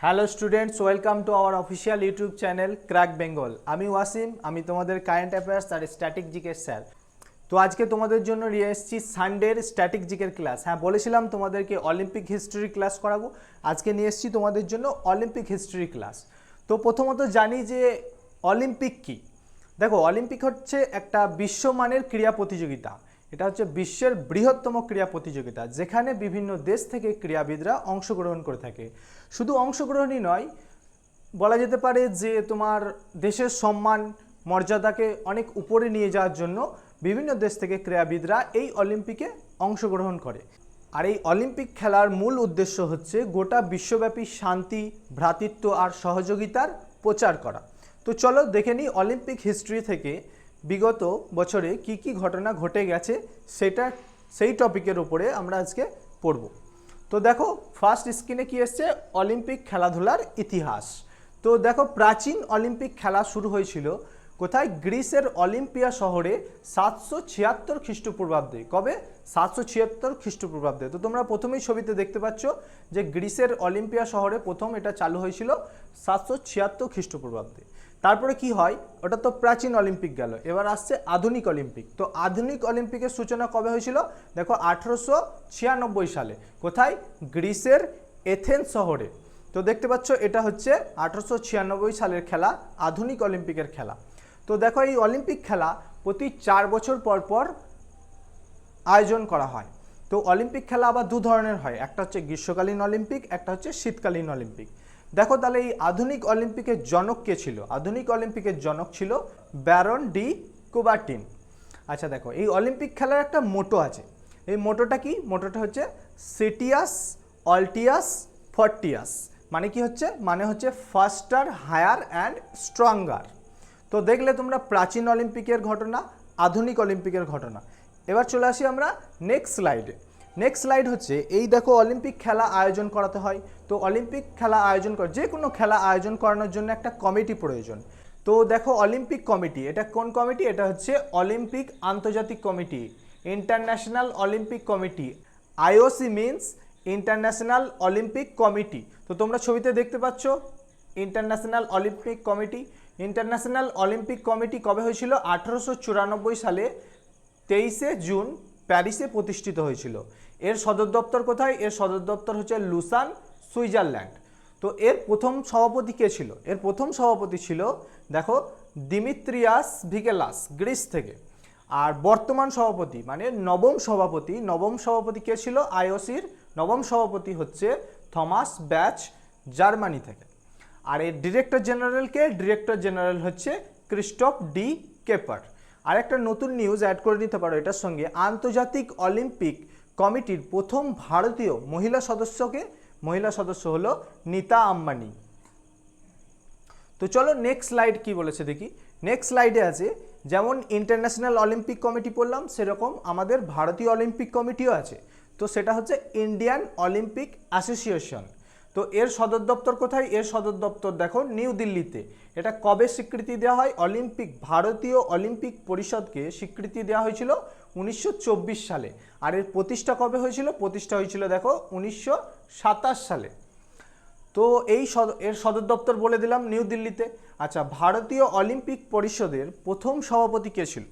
Hello students, welcome to our official YouTube channel crack Bengal. আমি ওয়াসিম, আমি তোমাদের কারেন্ট অ্যাফেয়ার্স আর static জিকের স্যার। তো আজকে তোমাদের জন্য নিয়ে এসেছি সানডের স্ট্যাটিক জিকের ক্লাস। হ্যাঁ, বলেছিলাম তোমাদেরকে অলিম্পিক হিস্ট্রি ক্লাস করাবো, আজকে নিয়ে এসেছি তোমাদের জন্য অলিম্পিক হিস্ট্রি ক্লাস। তো প্রথমত জানি যে অলিম্পিক কী। দেখো, অলিম্পিক হচ্ছে একটা বিশ্বমানের ক্রীড়া প্রতিযোগিতা। এটা হচ্ছে বিশ্বের বৃহত্তম ক্রীড়া প্রতিযোগিতা, যেখানে বিভিন্ন দেশ থেকে ক্রীড়াবিদরা অংশগ্রহণ করে থাকে। শুধু অংশগ্রহণই নয়, বলা যেতে পারে যে তোমার দেশের সম্মান মর্যাদাকে অনেক উপরে নিয়ে যাওয়ার জন্য বিভিন্ন দেশ থেকে ক্রীড়াবিদরা এই অলিম্পিকে অংশগ্রহণ করে। আর এই অলিম্পিক খেলার মূল উদ্দেশ্য হচ্ছে গোটা বিশ্বব্যাপী শান্তি, ভ্রাতৃত্ব আর সহযোগিতার প্রচার করা। তো চলো দেখে নিই অলিম্পিক হিস্ট্রি থেকে বিগত বছরে কি কি ঘটনা ঘটে গেছে, সেই টপিকের উপরে আমরা আজকে পড়ব। তো দেখো, ফার্স্ট স্ক্রিনে কি এসছে, অলিম্পিক খেলাধুলার ইতিহাস। তো দেখো, প্রাচীন অলিম্পিক খেলা শুরু হয়েছিল কোথায়? গ্রিসের অলিম্পিয়া শহরে 776 খ্রিস্টপূর্বাব্দে। কবে? 776 খ্রিস্টপূর্বাব্দে। তো তোমরা প্রথমেই ছবিতে দেখতে পাচ্ছ যে গ্রিসের অলিম্পিয়া শহরে প্রথম এটা চালু হয়েছিল 776 খ্রিস্টপূর্বাব্দে। তারপরে কি হয়, ওটা তো প্রাচীন অলিম্পিক গেল, এবার আসছে আধুনিক অলিম্পিক। তো আধুনিক অলিম্পিকের সূচনা কবে হয়েছিল? দেখো, 1896 সালে। কোথায়? গ্রিসের এথেন্স শহরে। তো দেখতে পাচ্ছ এটা হচ্ছে 1896 সালের খেলা, আধুনিক অলিম্পিকের খেলা। তো দেখো, এই অলিম্পিক খেলা প্রতি 4 বছর পর পর আয়োজন করা হয়। তো অলিম্পিক খেলা আবার দু ধরনের হয়, একটা হচ্ছে গ্রীষ্মকালীন অলিম্পিক, একটা হচ্ছে শীতকালীন অলিম্পিক। দেখো তাহলে এই আধুনিক অলিম্পিকের জনক কে ছিল? আধুনিক অলিম্পিকের জনক ছিল ব্যারন ডি কুবার্টিন। আচ্ছা দেখো, এই অলিম্পিক খেলার একটা মোটো আছে। এই মোটোটা কি? মোটোটা হচ্ছে সিটিয়াস অল্টিয়াস ফর্টিয়াস। মানে কি হচ্ছে? মানে হচ্ছে ফাস্টার, হায়ার অ্যান্ড স্ট্রঙ্গার। তো দেখলে তোমরা প্রাচীন অলিম্পিকের ঘটনা, আধুনিক অলিম্পিকের ঘটনা। এবার চলে আসি আমরা নেক্সট স্লাইডে। নেক্সট স্লাইড হচ্ছে, এই দেখো অলিম্পিক খেলা আয়োজন করাতে হয়। তো অলিম্পিক খেলা আয়োজন যে কোনো খেলা আয়োজন করানোর জন্য একটা কমিটি প্রয়োজন। তো দেখো, অলিম্পিক কমিটি, এটা কোন কমিটি? এটা হচ্ছে অলিম্পিক আন্তর্জাতিক committee, international Olympic committee. IOC means international Olympic Committee. তো তোমরা ছবিতে দেখতে পাচ্ছ international Olympic committee. International Olympic committee কবে হয়েছিল? 1894 সালে 23শে জুন প্যারিসে প্রতিষ্ঠিত হয়েছিল। এর সদর দপ্তর কোথায়? এর সদর দপ্তর হচ্ছে লুসান, সুইজারল্যান্ড। তো এর প্রথম সভাপতি কে ছিল? এর প্রথম সভাপতি ছিল দেখো দিমিত্রিয়াস ভিকেলাস, গ্রিস থেকে। আর বর্তমান সভাপতি মানে নবম সভাপতি কে ছিল? আইওসির নবম সভাপতি হচ্ছে থমাস ব্যাচ, জার্মানি থেকে। আর এর ডিরেক্টর জেনারেল কে? ডিরেক্টর জেনারেল হচ্ছে ক্রিস্টোফ ডি কেপার। আর একটা নতুন নিউজ অ্যাড করে নিতে পারো এটার সঙ্গে, আন্তর্জাতিক অলিম্পিক কমিটির প্রথম ভারতীয় মহিলা সদস্য হলো নীতা আম্বানি। তো চলো নেক্সট স্লাইড কি বলেছে দেখি। নেক্সট স্লাইডে আছে, যেমন ইন্টারন্যাশনাল অলিম্পিক কমিটি পড়লাম, সেরকম আমাদের ভারতীয় অলিম্পিক কমিটিও আছে। তো সেটা হচ্ছে ইন্ডিয়ান অলিম্পিক অ্যাসোসিয়েশন। তো এর সদর দপ্তর কোথায়? এর সদর দপ্তর দেখো নিউ দিল্লিতে। এটা কবে স্বীকৃতি দেওয়া হয়? ভারতীয় অলিম্পিক পরিষদকে স্বীকৃতি দেওয়া হয়েছিল 1924 সালে। আর এর প্রতিষ্ঠা কবে হয়েছিল? প্রতিষ্ঠা হয়েছিল দেখো 1927 সালে। তো এর সদর দপ্তর বলে দিলাম নিউ দিল্লিতে। আচ্ছা, ভারতীয় অলিম্পিক পরিষদের প্রথম সভাপতি কে ছিল?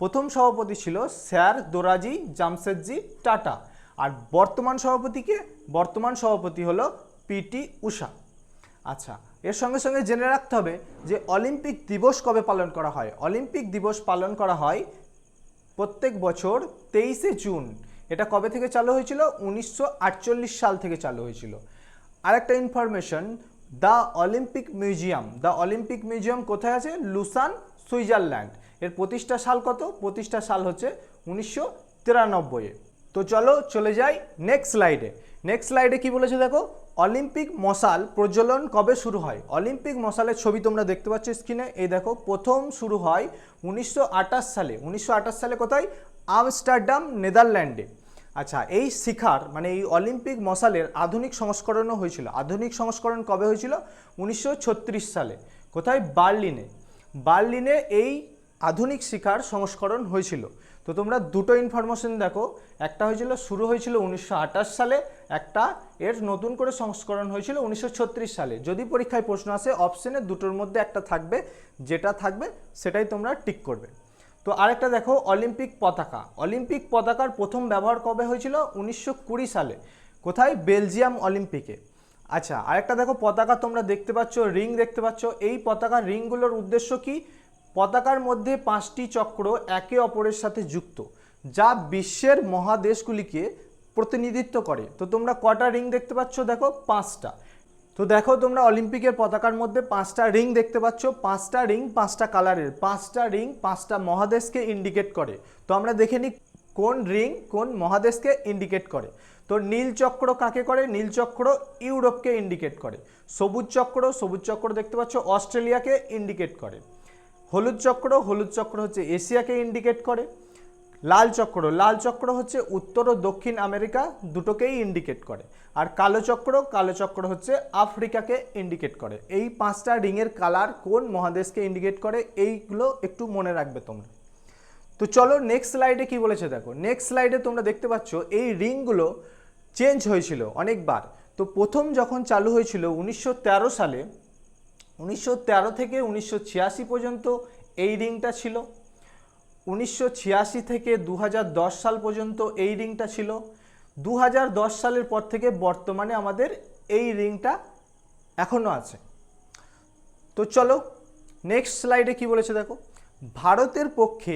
প্রথম সভাপতি ছিল স্যার দোরাজি জামশেদজি টাটা। আর বর্তমান সভাপতি কে? বর্তমান সভাপতি হলো পিটি ঊষা। আচ্ছা, এর সঙ্গে সঙ্গে জেনে রাখতে হবে যে অলিম্পিক দিবস কবে পালন করা হয়। অলিম্পিক দিবস পালন করা হয় প্রত্যেক বছর 23শে জুন। এটা কবে থেকে চালু হয়েছিল? 1948 সাল থেকে চালু হয়েছিল। আরেকটা ইনফরমেশন, দ্য অলিম্পিক মিউজিয়াম কোথায় আছে? Luschan, Switzerland. এর প্রতিষ্ঠা সাল কত? প্রতিষ্ঠা সাল হচ্ছে 1993। তো চলো চলে যাই নেক্সট স্লাইডে। নেক্সট স্লাইডে কি বলেছে দেখো, অলিম্পিক মশাল প্রজ্বলন কবে শুরু হয়? অলিম্পিক মশালের ছবি তোমরা দেখতে পাচ্ছ স্ক্রিনে। এই দেখো, প্রথম শুরু হয় 1928 সালে। 1928 সালে কোথায়? আমস্টারডাম, নেদারল্যান্ডে। আচ্ছা, এই শিখার মানে এই অলিম্পিক মশালের আধুনিক সংস্করণও হয়েছিল। আধুনিক সংস্করণ কবে হয়েছিল? 1936 সালে। কোথায়? বার্লিনে এই আধুনিক শিখার সংস্করণ হয়েছিল। তো তোমরা দুটো ইনফরমেশন দেখো, একটা হয়েছিল শুরু হয়েছিল 1928 সালে, একটা এর নতুন করে সংস্করণ হয়েছিল 1936 সালে। যদি পরীক্ষায় প্রশ্ন আসে অপশনে দুটোর মধ্যে একটা থাকবে, যেটা থাকবে সেটাই তোমরা টিক করবে। তো আরেকটা দেখো অলিম্পিক পতাকা। অলিম্পিক পতাকার প্রথম ব্যবহার কবে হয়েছিল? 1920 সালে। কোথায়? বেলজিয়াম অলিম্পিকে। আচ্ছা, আরেকটা দেখো পতাকা তোমরা দেখতে পাচ্ছ, রিং দেখতে পাচ্ছ। এই পতাকার রিংগুলোর উদ্দেশ্য কি? পতাকার মধ্যে 5টি চক্র একে অপরের সাথে যুক্ত, যা বিশ্বের মহাদেশগুলিকে প্রতিনিধিত্ব করে। তো তোমরা কটা রিং দেখতে পাচ্ছ? দেখো 5টা। তো দেখো তোমরা অলিম্পিকের পতাকার মধ্যে 5টা রিং দেখতে পাচ্ছ। 5টা রিং 5টা কালারের, 5টা রিং 5টা মহাদেশকে ইন্ডিকেট করে। তো আমরা দেখে নিই কোন রিং কোন মহাদেশকে ইন্ডিকেট করে। তো নীল চক্র কাকে করে? নীল চক্র ইউরোপকে ইন্ডিকেট করে। সবুজ চক্র দেখতে পাচ্ছ অস্ট্রেলিয়াকে ইন্ডিকেট করে। হলুদ চক্র হচ্ছে এশিয়াকে ইন্ডিকেট করে। লাল চক্র হচ্ছে উত্তর ও দক্ষিণ আমেরিকা দুটোকেই ইন্ডিকেট করে। আর কালো চক্র হচ্ছে আফ্রিকাকে ইন্ডিকেট করে। এই 5টা রিংয়ের কালার কোন মহাদেশকে ইন্ডিকেট করে, এইগুলো একটু মনে রাখবে তোমরা। তো চলো নেক্সট স্লাইডে কি বলেছে দেখো। নেক্সট স্লাইডে তোমরা দেখতে পাচ্ছ এই রিংগুলো চেঞ্জ হয়েছিল অনেকবার। তো প্রথম যখন চালু হয়েছিল 1913 সালে, 1913 থেকে 1986 পর্যন্ত এই রিংটা ছিল। 1986 থেকে 2010 সাল পর্যন্ত এই রিংটা ছিল। 2010 সালের পর থেকে বর্তমানে আমাদের এই রিংটা এখনও আছে। তো চলো নেক্সট স্লাইডে কি বলেছে দেখো। ভারতের পক্ষে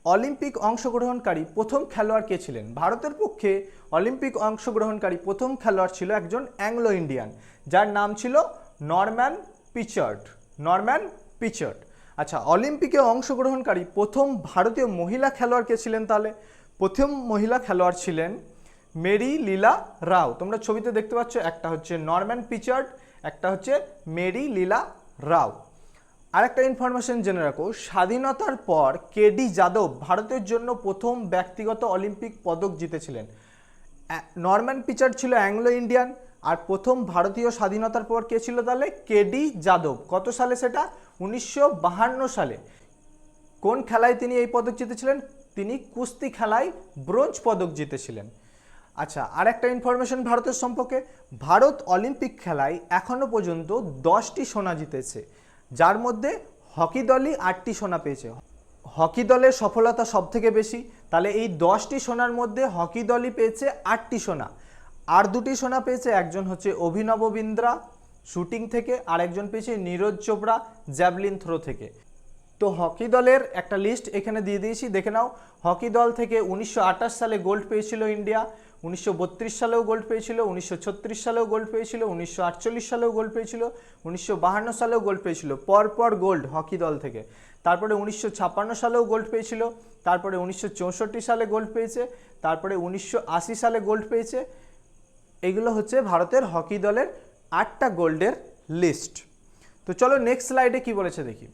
অলিম্পিক অংশগ্রহণকারী প্রথম খেলোয়াড় কে ছিলেন? ভারতের পক্ষে অলিম্পিক অংশগ্রহণকারী প্রথম খেলোয়াড় ছিল একজন অ্যাংলো ইন্ডিয়ান, যার নাম ছিল নরম্যান পিচার্ড। আচ্ছা, অলিম্পিকে অংশগ্রহণকারী প্রথম ভারতীয় মহিলা খেলোয়াড় কে ছিলেন তাহলে? প্রথম মহিলা খেলোয়াড় ছিলেন মেরি লীলা রাও। তোমরা ছবিতে দেখতে পাচ্ছ, একটা হচ্ছে নরম্যান পিচার্ড, একটা হচ্ছে মেরি লীলা রাও। আরেকটা ইনফরমেশন জেনে রাখো, স্বাধীনতার পর কেডি যাদব ভারতের জন্য প্রথম ব্যক্তিগত অলিম্পিক পদক জিতেছিলেন। নরম্যান পিচার্ড ছিল অ্যাংলো ইন্ডিয়ান, আর প্রথম ভারতীয় স্বাধীনতার পর কে ছিল তাহলে? কেডি যাদব। কত সালে সেটা? 1952 সালে। কোন খেলায় তিনি এই পদক জিতেছিলেন? তিনি কুস্তি খেলায় ব্রোঞ্জ পদক জিতেছিলেন। আচ্ছা, আর একটা ইনফরমেশন ভারতের সম্পর্কে। ভারত অলিম্পিক খেলায় এখনো পর্যন্ত 10টি সোনা জিতেছে, যার মধ্যে হকি দলই 8টি সোনা পেয়েছে। হকি দলের সফলতা সব থেকে বেশি, তাহলে এই 10টি সোনার মধ্যে হকি দলই পেয়েছে 8টি সোনা। আর 2টি সোনা পেয়েছে, একজন হচ্ছে অভিনব বিন্দ্রা শুটিং থেকে, আর একজন পেয়েছে নীরজ চোপড়া জ্যাভলিন থ্রো থেকে। তো হকি দলের একটা লিস্ট এখানে দিয়ে দিয়েছি, দেখে নাও। হকি দল থেকে 1928 সালে গোল্ড পেয়েছিল ইন্ডিয়া, 1932 সালেও গোল্ড পেয়েছিল, 1936 সালেও গোল্ড পেয়েছিল, 1948 সালেও গোল্ড পেয়েছিল, 1952 সালেও গোল্ড পেয়েছিল, পরপর গোল্ড হকি দল থেকে। তারপরে 1956 সালেও গোল্ড পেয়েছিল, তারপরে 1964 সালে গোল্ড পেয়েছে, তারপরে 1980 সালে গোল্ড পেয়েছে। এগুলো হচ্ছে ভারতের হকি দলের 8টা গোল্ডের লিস্ট। তো চলো নেক্সট স্লাইডে কি বলেছে দেখি।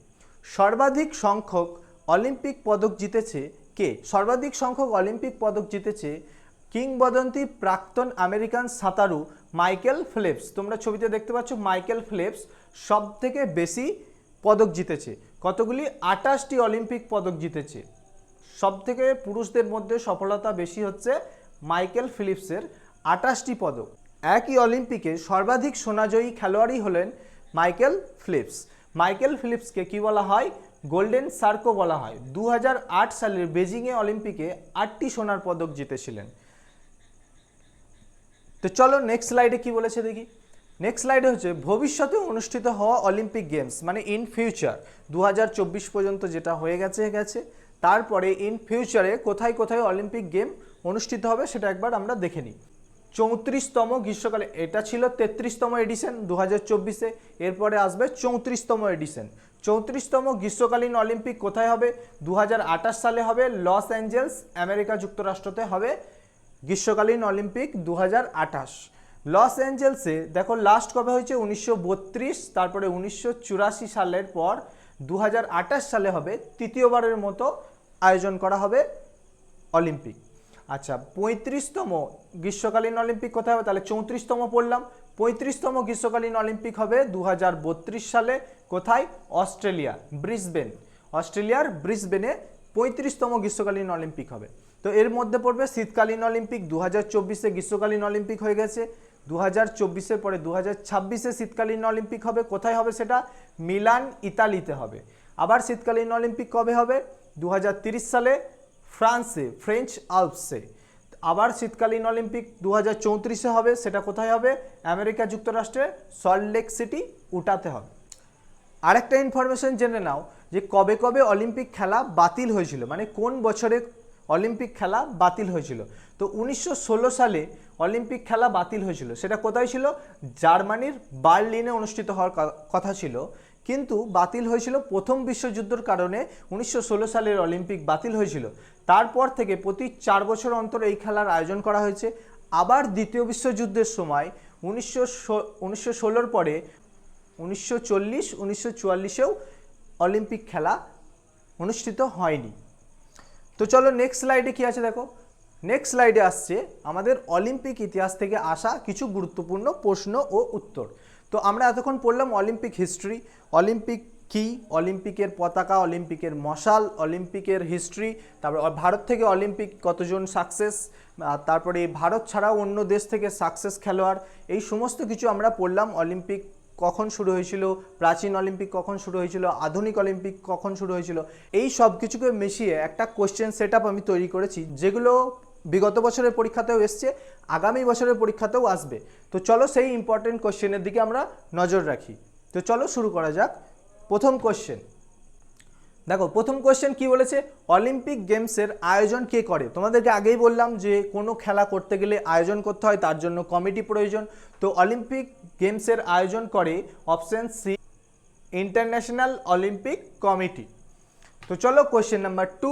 সর্বাধিক সংখ্যক অলিম্পিক পদক জিতেছে কে? সর্বাধিক সংখ্যক অলিম্পিক পদক জিতেছে কিংবদন্তি প্রাক্তন আমেরিকান সাঁতারু মাইকেল ফেলপস। তোমরা ছবিতে দেখতে পাচ্ছ মাইকেল ফেলপস সব থেকে বেশি পদক জিতেছে। কতগুলি? 28টি অলিম্পিক পদক জিতেছে। সব থেকে পুরুষদের মধ্যে সফলতা বেশি হচ্ছে মাইকেল ফেলপসের, 28টি পদক। একই অলিম্পিকে সর্বাধিক সোনাজয়ী খেলোয়াড়ই হলেন মাইকেল ফেলপস। মাইকেল ফেলপসকে কি বলা হয়? গোল্ডেন সার্কো বলা হয়। 2008 সালের বেজিংয়ে অলিম্পিকে 8টি সোনার পদক জিতেছিলেন। তো চলো নেক্সট স্লাইডে কি বলেছে দেখি। নেক্সট স্লাইডে হচ্ছে ভবিষ্যতে অনুষ্ঠিত হওয়া অলিম্পিক গেমস, মানে ইন ফিউচার 2024 পর্যন্ত যেটা হয়ে গেছে, তারপরে ইন ফিউচারে কোথায় কোথায় অলিম্পিক গেম অনুষ্ঠিত হবে সেটা একবার আমরা দেখে নিই। 34তম গ্রীষ্মকালে, এটা ছিল 33তম এডিশন 2024-এ, এরপরে আসবে 34তম এডিশন। 34তম গ্রীষ্মকালীন অলিম্পিক কোথায় হবে? 2028 সালে হবে লস অ্যাঞ্জেলস, আমেরিকা যুক্তরাষ্ট্রতে হবে গ্রীষ্মকালীন অলিম্পিক 2028। লস অ্যাঞ্জেলসে দেখো লাস্ট কবে হয়েছে? 1932, তারপরে 1984 সালের পর 2028 সালে হবে তৃতীয়বারের মতো আয়োজন করা হবে অলিম্পিক। আচ্ছা, 35তম গ্রীষ্মকালীন অলিম্পিক কোথায় হবে? তাহলে 34তম পড়লাম। 35তম গ্রীষ্মকালীন অলিম্পিক হবে 2032 সালে। কোথায়? অস্ট্রেলিয়ার ব্রিসবেনে 35তম গ্রীষ্মকালীন অলিম্পিক হবে। তো এর মধ্যে পড়বে শীতকালীন অলিম্পিক, 2024-এ গ্রীষ্মকালীন অলিম্পিক হয়ে গেছে, 2024-এর পরে 2026-এ শীতকালীন অলিম্পিক হবে। কোথায় হবে সেটা? মিলান, ইতালিতে হবে। আবার শীতকালীন অলিম্পিক কবে হবে? 2030 সালে ফ্রান্সে, ফ্রেঞ্চ আল্পসে। আবার শীতকালীন অলিম্পিক 2034-এ হবে, সেটা কোথায় হবে? আমেরিকা যুক্তরাষ্ট্রের সল্টলেক সিটি, উটাতে হবে। আরেকটা ইনফরমেশন জেনে নাও যে কবে কবে অলিম্পিক খেলা বাতিল হয়েছিল, মানে কোন বছরে অলিম্পিক খেলা বাতিল হয়েছিল। তো 1916 সালে অলিম্পিক খেলা বাতিল হয়েছিল। সেটা কোথায় ছিল? জার্মানির বার্লিনে অনুষ্ঠিত হওয়ার কথা ছিল, কিন্তু বাতিল হয়েছিল প্রথম বিশ্বযুদ্ধের কারণে। 1916 সালের অলিম্পিক বাতিল হয়েছিল। তারপর থেকে প্রতি 4 বছর অন্তর এই খেলার আয়োজন করা হয়েছে। আবার দ্বিতীয় বিশ্বযুদ্ধের সময় 1916-র পরে 1940, 1944-এও অলিম্পিক খেলা অনুষ্ঠিত হয়নি। তো চলো নেক্সট স্লাইডে কী আছে দেখো। নেক্সট স্লাইডে আসছে আমাদের অলিম্পিক ইতিহাস থেকে আসা কিছু গুরুত্বপূর্ণ প্রশ্ন ও উত্তর। তো আমরা এতক্ষণ পড়লাম অলিম্পিক হিস্ট্রি, অলিম্পিক কি, অলিম্পিকের পতাকা, অলিম্পিকের মশাল, অলিম্পিকের হিস্ট্রি, তারপর ভারত থেকে অলিম্পিক কতজন সাকসেস, তারপরে ভারত ছাড়াও অন্য দেশ থেকে সাকসেস খেলোয়াড়, এই সমস্ত কিছু আমরা পড়লাম। অলিম্পিক কখন শুরু হয়েছিল, প্রাচীন অলিম্পিক কখন শুরু হয়েছিল, আধুনিক অলিম্পিক কখন শুরু হয়েছিল, এই সব কিছুকে মিশিয়ে একটা কোশ্চেন সেট আপ আমি তৈরি করেছি, যেগুলো বিগত বছরের পরীক্ষাতেও এসছে, আগামী বছরের পরীক্ষাতেও আসবে। তো চলো সেই ইম্পর্টেন্ট কোশ্চেনের দিকে আমরা নজর রাখি। তো চলো শুরু করা যাক। প্রথম কোশ্চেন দেখো, প্রথম কোশ্চেন কি বলেছে? অলিম্পিক গেমসের আয়োজন কে করে? তোমাদেরকে আগেই বললাম যে কোনো খেলা করতে গেলে আয়োজন করতে হয়, তার জন্য কমিটি প্রয়োজন। তো অলিম্পিক গেমসের আয়োজন করে option C, International Olympic Committee. তো চলো কোশ্চেন নাম্বার 2,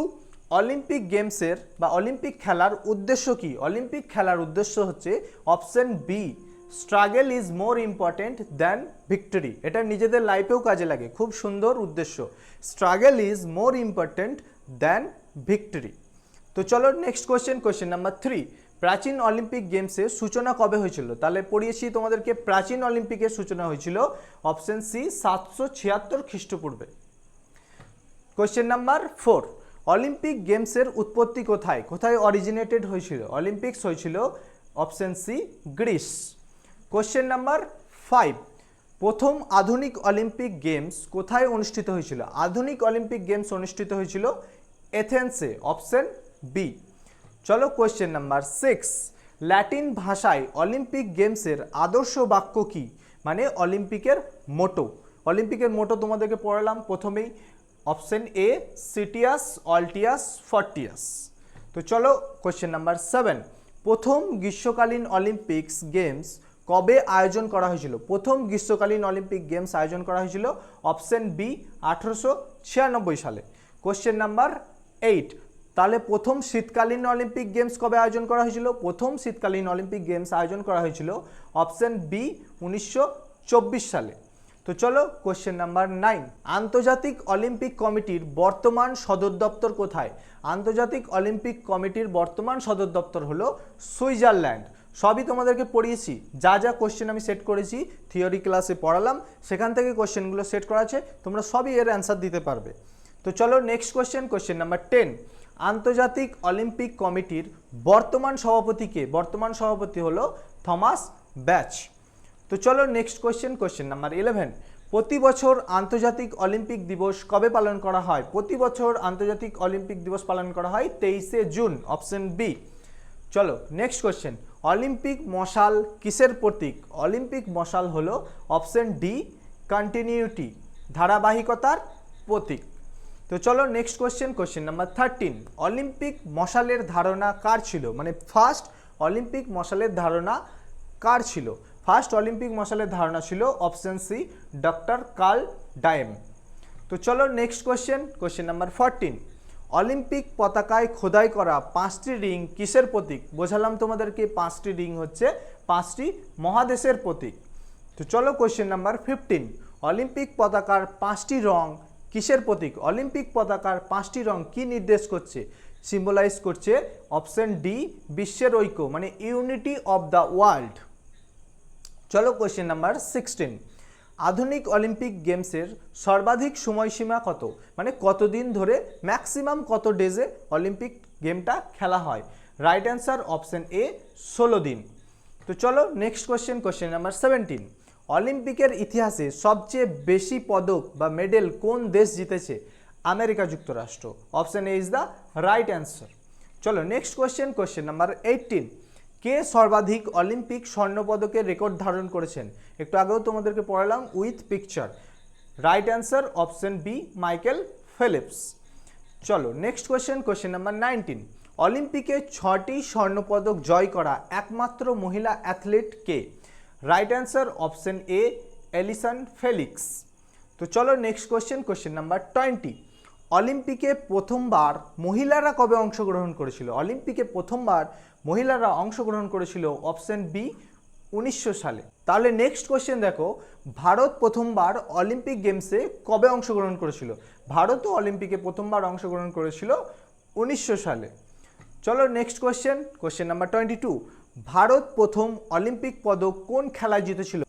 অলিম্পিক গেমসের বা অলিম্পিক খেলার উদ্দেশ্য কি? অলিম্পিক খেলার উদ্দেশ্য হচ্ছে option B, struggle is more important than victory. এটা নিজেদের লাইফেও কাজে লাগে, খুব সুন্দর উদ্দেশ্য। Struggle is more important than victory. তো চলো নেক্সট কোশ্চেন, কোশ্চেন নাম্বার 3, প্রাচীন অলিম্পিক গেমসের সূচনা কবে হয়েছিল? তাহলে পড়িয়েছি তোমাদেরকে, প্রাচীন অলিম্পিকের সূচনা হয়েছিল অপশন সি, 776 খ্রিস্টপূর্বে। কোশ্চেন নাম্বার 4, অলিম্পিক গেমসের উৎপত্তি কোথায়? কোথায় অরিজিনেটেড হয়েছিল? অলিম্পিক্স হয়েছিল option C, Greece. Question number 5, প্রথম আধুনিক অলিম্পিক গেমস কোথায় অনুষ্ঠিত হয়েছিল? আধুনিক অলিম্পিক গেমস অনুষ্ঠিত হয়েছিল এথেন্সে, অপশন বি। চলো কোশ্চেন নাম্বার 6, ল্যাটিন ভাষায় অলিম্পিক গেমসের আদর্শ বাক্য কি? মানে অলিম্পিকের মোটো। অলিম্পিকের মোটো তোমাদেরকে পড়ালাম প্রথমেই, অপশন এ, সিটিয়াস অল্টিয়াস ফর্টিয়াস। তো চলো কোশ্চেন নাম্বার 7, প্রথম গ্রীষ্মকালীন অলিম্পিক্স গেমস কবে আয়োজন করা হয়েছিল? প্রথম গ্রীষ্মকালীন অলিম্পিক গেমস আয়োজন করা হয়েছিল অপশন বি, 1896 সালে। কোশ্চেন নাম্বার 8, তাহলে প্রথম শীতকালীন অলিম্পিক গেমস কবে আয়োজন করা হয়েছিল? প্রথম শীতকালীন অলিম্পিক গেমস আয়োজন করা হয়েছিল অপশন বি, 1924 সালে। তো চলো কোশ্চেন নাম্বার 9, আন্তর্জাতিক অলিম্পিক কমিটির বর্তমান সদর দপ্তর কোথায়? আন্তর্জাতিক অলিম্পিক কমিটির বর্তমান সদর দপ্তর হলো সুইজারল্যান্ড। সবই তোমাদেরকে পড়িয়েছি, যা যা কোশ্চেন আমি সেট করেছি থিওরি ক্লাসে পড়ালাম, সেখান থেকে কোশ্চেনগুলো সেট করা আছে, তোমরা সবই এর অ্যান্সার দিতে পারবে। তো চলো নেক্সট কোশ্চেন, কোশ্চেন নাম্বার 10, আন্তর্জাতিক অলিম্পিক কমিটির বর্তমান সভাপতি কে? বর্তমান সভাপতি হলো থমাস ব্যাচ। তো চলো নেক্সট কোশ্চেন, কোশ্চেন নাম্বার 11, প্রতি বছর আন্তর্জাতিক অলিম্পিক দিবস কবে পালন করা হয়? প্রতি বছর আন্তর্জাতিক অলিম্পিক দিবস পালন করা হয় 23শে জুন, অপশন বি। চলো নেক্সট কোশ্চেন, অলিম্পিক মশাল কিসের প্রতীক? অলিম্পিক মশাল হলো অপশন ডি, কন্টিনিউটি, ধারাবাহিকতার প্রতীক। তো চলো next question, question number 13, Olympic মশালের ধারণা কার ছিল? মানে ফার্স্ট অলিম্পিক মশালের ধারণা কার ছিল? ফার্স্ট অলিম্পিক মশালের ধারণা ছিল অপশন সি, ডক্টর কার্ল ডায়েম। তো চলো next question, question number 14, Olympic পতাকায় খোদাই করা 5টি রিং কিসের প্রতীক? বোঝালাম তোমাদেরকে 5টি রিং হচ্ছে 5টি মহাদেশের প্রতীক। তো চলো কোশ্চেন নাম্বার 15, অলিম্পিক পতাকার 5টি রং কিসের প্রতীক? অলিম্পিক পতাকার 5টি রং কি নির্দেশ করছে, সিম্বলাইজ করছে? অপশন ডি, বিশ্বের ঐক্য, মানে ইউনিটি অফ দ্য ওয়ার্ল্ড। চলো কোশ্চেন নাম্বার 16, আধুনিক অলিম্পিক গেমসের সর্বাধিক সময়সীমা কত, মানে কতদিন ধরে ম্যাক্সিমাম কত ডেজে অলিম্পিক গেমটা খেলা হয়? রাইট অ্যান্সার অপশন এ 16 দিন। তো চলো নেক্সট কোশ্চেন নাম্বার 17। অলিম্পিকের ইতিহাসে সবচেয়ে বেশি পদক বা মেডেল কোন দেশ জিতেছে? আমেরিকা যুক্তরাষ্ট্র। Option A is the right answer. চলো নেক্সট কোশ্চেন নাম্বার 18। কে সর্বাধিক অলিম্পিক স্বর্ণপদকের রেকর্ড ধারণ করেছেন? একটু আগেও তোমাদেরকে পড়ালাম with picture. Right answer option B Michael Phelps. চলো নেক্সট কোশ্চেন নাম্বার 19। অলিম্পিকে 6টি স্বর্ণপদক জয় করা একমাত্র মহিলা অ্যাথলিট কে? Right answer option A Allyson Felix. তো চলো নেক্সট কোশ্চেন নাম্বার 20। অলিম্পিকে প্রথমবার মহিলারা কবে অংশগ্রহণ করেছিল? অলিম্পিকে প্রথমবার মহিলারা অংশগ্রহণ করেছিল অপশন বি 1900 সালে। তাহলে নেক্সট কোশ্চেন দেখো, ভারত প্রথমবার অলিম্পিক গেমসে কবে অংশগ্রহণ করেছিল? ভারতও অলিম্পিকে প্রথমবার অংশগ্রহণ করেছিল 1900 সালে। চলো নেক্সট কোশ্চেন নাম্বার 22। ভারত প্রথম অলিম্পিক পদক কোন খেলায় জিতেছিল?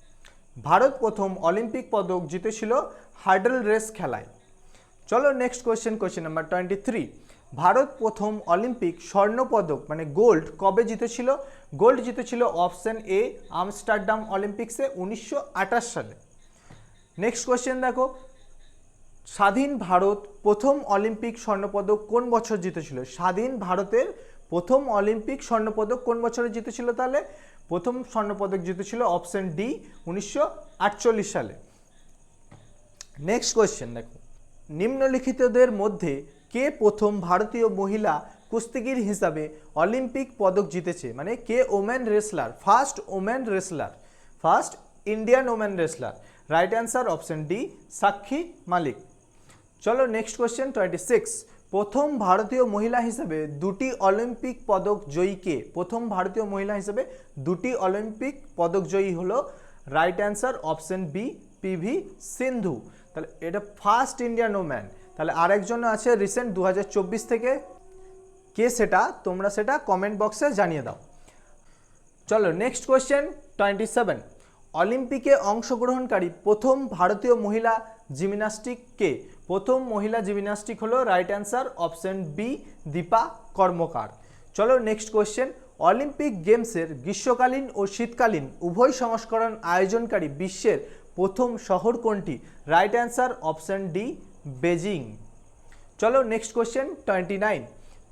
ভারত প্রথম অলিম্পিক পদক জিতেছিল হার্ডল রেস খেলায়। চলো নেক্সট কোশ্চেন নাম্বার 23। ভারত প্রথম অলিম্পিক স্বর্ণপদক মানে গোল্ড কবে জিতেছিল? গোল্ড জিতেছিল অপশন এ আমস্টারডাম অলিম্পিক্সে 1928 সালে। নেক্সট কোশ্চেন দেখো, স্বাধীন ভারত প্রথম অলিম্পিক স্বর্ণপদক কোন বছর জিতেছিল? স্বাধীন ভারতের প্রথম অলিম্পিক স্বর্ণপদক কোন বছরে জিতেছিল? তাহলে প্রথম স্বর্ণপদক জিতেছিল অপশন ডি 1948 সালে। নেক্সট কোশ্চেন দেখো, নিম্নলিখিতদের মধ্যে কে প্রথম ভারতীয় মহিলা কুস্তিগির হিসাবে অলিম্পিক পদক জিতেছে? মানে কে women wrestler, first Indian women wrestler. Right answer option D Sakshi Malik. চলো নেক্সট কোশ্চেন 26। প্রথম ভারতীয় মহিলা হিসেবে 2টি অলিম্পিক পদক জয়ী কে? প্রথম ভারতীয় মহিলা হিসেবে 2টি অলিম্পিক পদক জয়ী হলো right answer option B PV Sindhu. তাহলে এটা ফার্স্ট ইন্ডিয়ান ওম্যান। তাহলে আরেকজন আছে রিসেন্ট 2024 থেকে, কে সেটা তোমরা সেটা কমেন্ট বক্সে জানিয়ে দাও। চলো নেক্সট কোশ্চেন 27। অলিম্পিকে অংশগ্রহণকারী প্রথম ভারতীয় মহিলা জিমন্যাস্টিক কে? প্রথম মহিলা জিমন্যাস্টিক হলো right answer option B Dipa Karmakar. চলো নেক্সট কোশ্চেন, অলিম্পিক গেমসের গ্রীষ্মকালীন ও শীতকালীন উভয় সংস্করণ আয়োজনকারী বিশ্বের প্রথম শহর কোনটি? Right answer option D Beijing. চলো নেক্সট কোশ্চেন 29।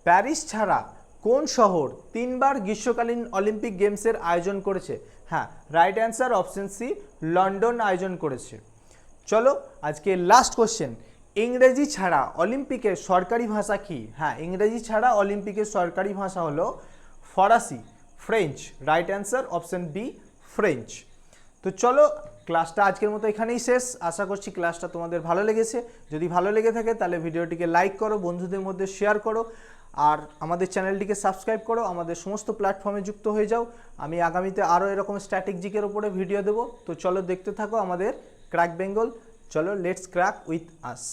প্যারিস ছাড়া কোন শহর 3বার গ্রীষ্মকালীন অলিম্পিক গেমসের আয়োজন করেছে? হ্যাঁ, right answer option C London আয়োজন করেছে। চলো আজকে লাস্ট কোশ্চেন, ইংরেজি ছাড়া অলিম্পিকের সরকারি ভাষা কি? হ্যাঁ, ইংরেজি ছাড়া অলিম্পিকের সরকারি ভাষা হলো ফরাসি, French. Right answer option B French. তো চলো ক্লাসটা আজকের মতো এখানেই শেষ। আশা করছি ক্লাসটা তোমাদের ভালো লেগেছে। যদি ভালো লেগে থাকে তাহলে ভিডিওটিকে লাইক করো, বন্ধুদের মধ্যে শেয়ার করো, আর আমাদের চ্যানেলটিকে সাবস্ক্রাইব করো, আমাদের সমস্ত প্ল্যাটফর্মে যুক্ত হয়ে যাও। আমি আগামীতে আরও এরকম স্ট্র্যাটেজিকের উপরে ভিডিও দেবো। তো চলো দেখতে থাকো আমাদের ক্র্যাক বেঙ্গল। চলো লেটস ক্র্যাক উইথ আস।